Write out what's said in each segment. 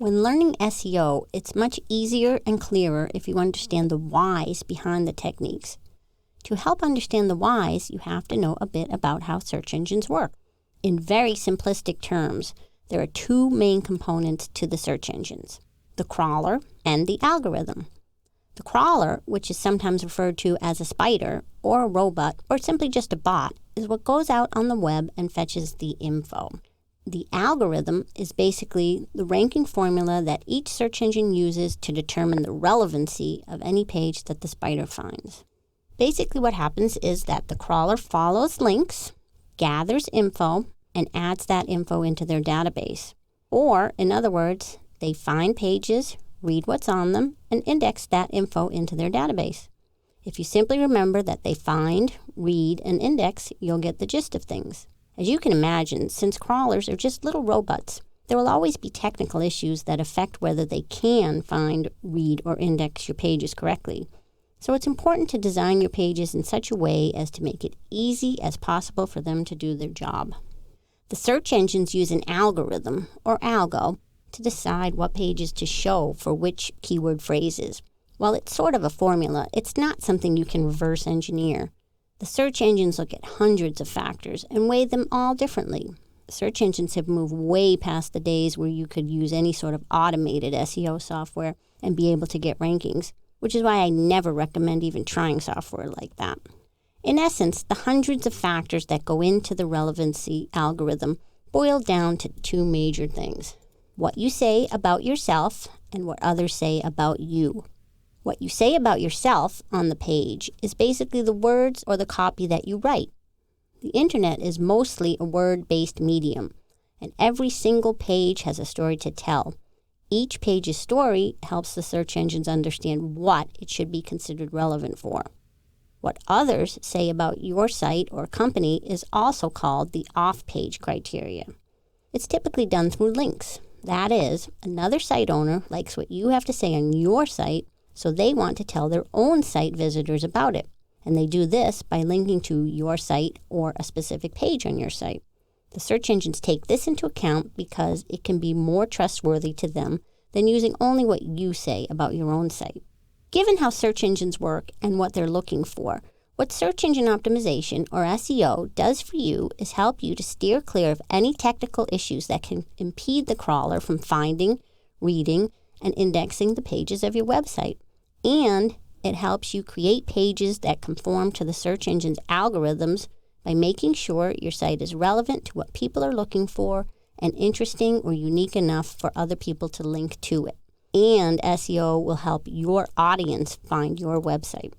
When learning SEO, it's much easier and clearer if you understand the whys behind the techniques. To help understand the whys, you have to know a bit about how search engines work. In very simplistic terms, there are two main components to the search engines, the crawler and the algorithm. The crawler, which is sometimes referred to as a spider or a robot or simply just a bot, is what goes out on the web and fetches the info. The algorithm is basically the ranking formula that each search engine uses to determine the relevancy of any page that the spider finds. Basically what happens is that the crawler follows links, gathers info, and adds that info into their database. Or, in other words, they find pages, read what's on them, and index that info into their database. If you simply remember that they find, read, and index, you'll get the gist of things. As you can imagine, since crawlers are just little robots, there will always be technical issues that affect whether they can find, read, or index your pages correctly. So it's important to design your pages in such a way as to make it easy as possible for them to do their job. The search engines use an algorithm, or algo, to decide what pages to show for which keyword phrases. While it's sort of a formula, it's not something you can reverse engineer. The search engines look at hundreds of factors and weigh them all differently. Search engines have moved way past the days where you could use any sort of automated SEO software and be able to get rankings, which is why I never recommend even trying software like that. In essence, the hundreds of factors that go into the relevancy algorithm boil down to two major things: what you say about yourself and what others say about you. What you say about yourself on the page is basically the words or the copy that you write. The internet is mostly a word-based medium, and every single page has a story to tell. Each page's story helps the search engines understand what it should be considered relevant for. What others say about your site or company is also called the off-page criteria. It's typically done through links. That is, another site owner likes what you have to say on your site, so they want to tell their own site visitors about it. And they do this by linking to your site or a specific page on your site. The search engines take this into account because it can be more trustworthy to them than using only what you say about your own site. Given how search engines work and what they're looking for, what search engine optimization, or SEO, does for you is help you to steer clear of any technical issues that can impede the crawler from finding, reading, and indexing the pages of your website. And it helps you create pages that conform to the search engine's algorithms by making sure your site is relevant to what people are looking for and interesting or unique enough for other people to link to it. And SEO will help your audience find your website.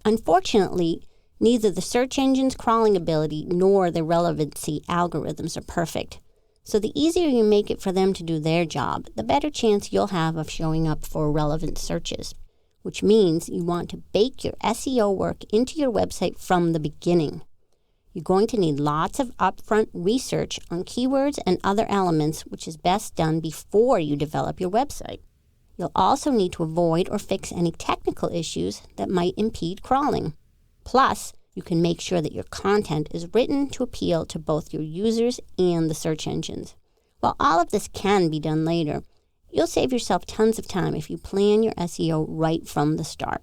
Unfortunately, neither the search engine's crawling ability nor the relevancy algorithms are perfect. So the easier you make it for them to do their job, the better chance you'll have of showing up for relevant searches, which means you want to bake your SEO work into your website from the beginning. You're going to need lots of upfront research on keywords and other elements, which is best done before you develop your website. You'll also need to avoid or fix any technical issues that might impede crawling. Plus, you can make sure that your content is written to appeal to both your users and the search engines. While all of this can be done later, you'll save yourself tons of time if you plan your SEO right from the start.